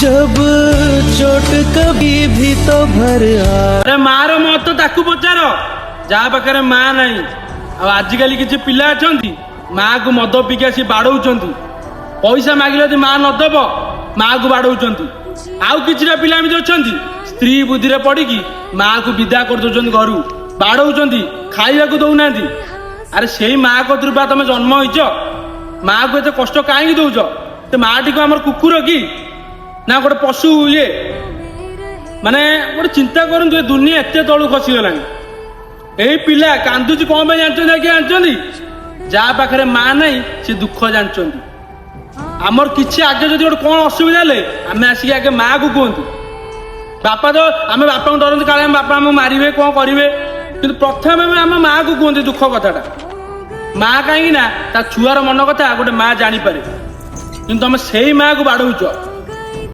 जब चोट कभी भी तो भर अरे मार मत तो ताकू पचार जहा पाखे माँ नहीं आजिकल किसी पिला अच्छा माँ को मद पिकी आसी बाड़ौंट पैसा मागिले माँ नदब माँ को बाड़ौंट आउ कि पिला एमती अच्छा स्त्री बुद्धि पड़ी माँ को विदा कर दौरान घर बाड़ौंट खाइबा दौना अरे से माँ कतरू बा तुम जन्म होइच माँ को एत कष्ट कहीं दौच तो माँ टी आम कुकुर कि ना गोटे पशु ये माने गोटे चिंता करते दुनिया एत तलू खसीगला यही पिला कांदुची कौन जानते जानते जहाँ पाखे माँ नहीं से दुख जानते आमर किसी आगे जो गोटे कौन असुविधा हेले आम आसिक आगे माँ को कहतु बापा तो आम बापा को डरते काले बापा आम मारे कौन करेंगे कि प्रथम आम माँ को कहते दुख कथाटा माँ कहीं छुआर मन कथा गोटे माँ जानीपे कि तुम से माँ को बाड़ौच